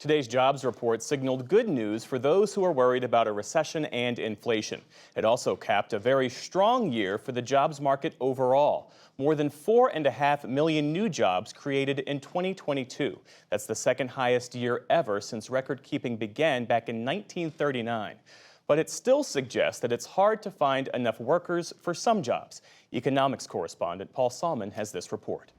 Today's jobs report signaled good news for those who are worried about a recession and inflation. It also capped a very strong year for the jobs market overall. More than 4.5 million new jobs created in 2022. That's the second highest year ever since record keeping began back in 1939. But it still suggests that it's hard to find enough workers for some jobs. Economics correspondent Paul Salmon has this report.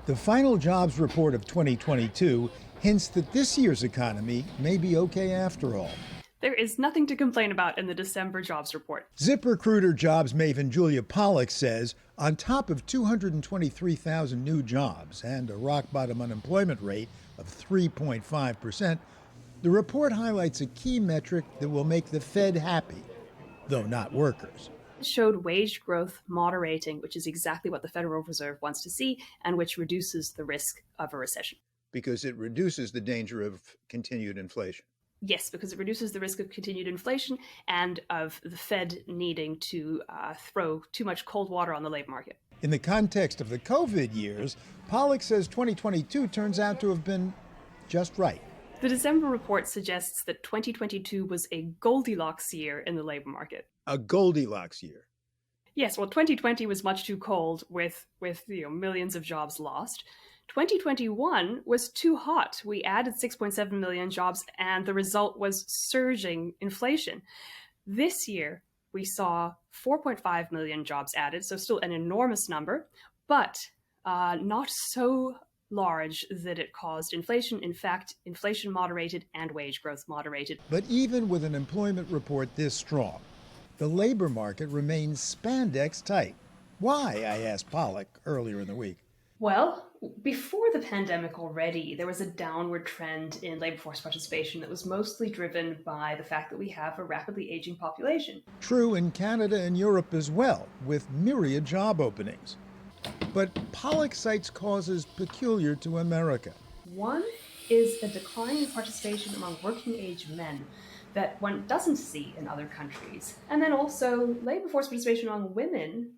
The final jobs report of 2022 hints that this year's economy may be okay after all. There is nothing to complain about in the December jobs report. ZipRecruiter jobs maven Julia Pollack says on top of 223,000 new jobs and a rock-bottom unemployment rate of 3.5%, the report highlights a key metric that will make the Fed happy, though not workers. It showed wage growth moderating, which is exactly what the Federal Reserve wants to see and which reduces the risk of a recession. Because it reduces the danger of continued inflation. Yes, because it reduces the risk of continued inflation and of the Fed needing to throw too much cold water on the labor market. In the context of the COVID years, Pollack says 2022 turns out to have been just right. The December report suggests that 2022 was a Goldilocks year in the labor market. A Goldilocks year. Yes, well, 2020 was much too cold with millions of jobs lost. 2021 was too hot. We added 6.7 million jobs, and the result was surging inflation. This year, we saw 4.5 million jobs added, so still an enormous number, but not so large that it caused inflation. In fact, inflation moderated and wage growth moderated. But even with an employment report this strong, the labor market remains spandex tight. Why, I asked Pollack earlier in the week. Well, before the pandemic already, there was a downward trend in labor force participation that was mostly driven by the fact that we have a rapidly aging population. True in Canada and Europe as well, with myriad job openings. But Pollack cites causes peculiar to America. One is a decline in participation among working-age men that one doesn't see in other countries. And then also labor force participation among women,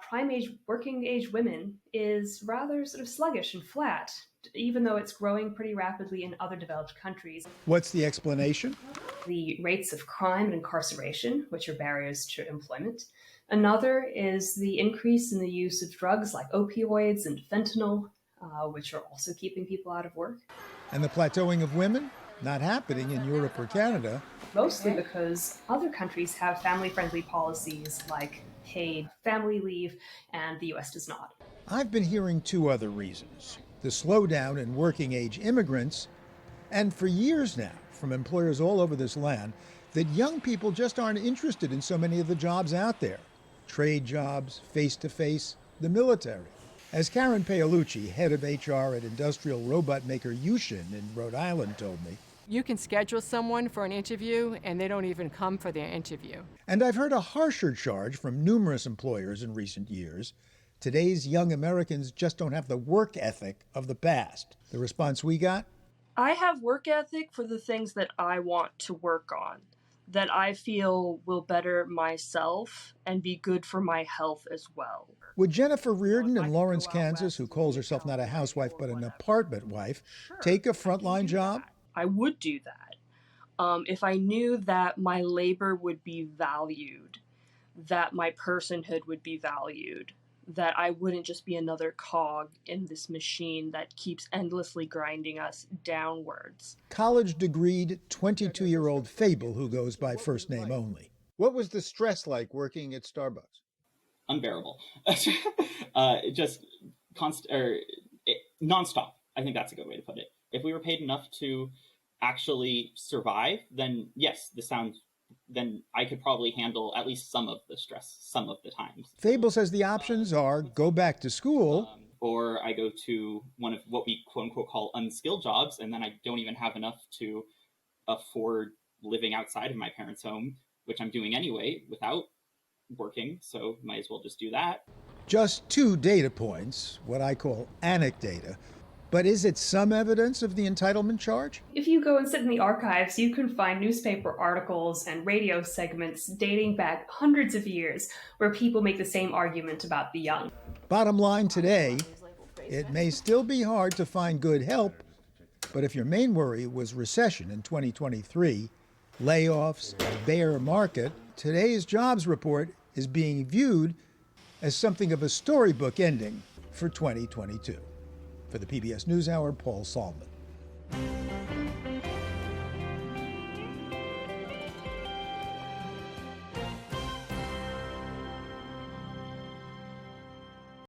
prime-age, working-age women, is rather sort of sluggish and flat, even though it's growing pretty rapidly in other developed countries. What's the explanation? The rates of crime and incarceration, which are barriers to employment. Another is the increase in the use of drugs like opioids and fentanyl, which are also keeping people out of work. And the plateauing of women? Not happening in Europe or Canada. Mostly because other countries have family-friendly policies like paid family leave, and the US does not. I've been hearing two other reasons. The slowdown in working-age immigrants, and for years now, from employers all over this land, that young people just aren't interested in so many of the jobs out there. Trade jobs, face-to-face, the military. As Karen Paolucci, head of HR at industrial robot maker Yushin in Rhode Island, told me, you can schedule someone for an interview and they don't even come for their interview. And I've heard a harsher charge from numerous employers in recent years. Today's young Americans just don't have the work ethic of the past. The response we got? I have work ethic for the things that I want to work on, that I feel will better myself and be good for my health as well. Would Jennifer Reardon in Lawrence, Kansas, who calls herself not a housewife but an apartment wife, take a frontline job? I would do that if I knew that my labor would be valued, that my personhood would be valued, that I wouldn't just be another cog in this machine that keeps endlessly grinding us downwards. College-degreed, 22-year-old Fable, who goes by first name only. What was the stress like working at Starbucks? Unbearable. Just nonstop. I think that's a good way to put it. If we were paid enough to actually survive, then yes, then I could probably handle at least some of the stress some of the times. Fable says the options are go back to school, or I go to one of what we quote unquote call unskilled jobs, and then I don't even have enough to afford living outside of my parents' home, which I'm doing anyway without working, so might as well just do that. Just two data points, what I call anecdata. But is it some evidence of the entitlement charge? If you go and sit in the archives, you can find newspaper articles and radio segments dating back hundreds of years where people make the same argument about the young. Bottom line today, it may still be hard to find good help But if your main worry was recession in 2023, layoffs, a bear market, today's jobs report is being viewed as something of a storybook ending for 2022. For the PBS NewsHour, Paul Salman.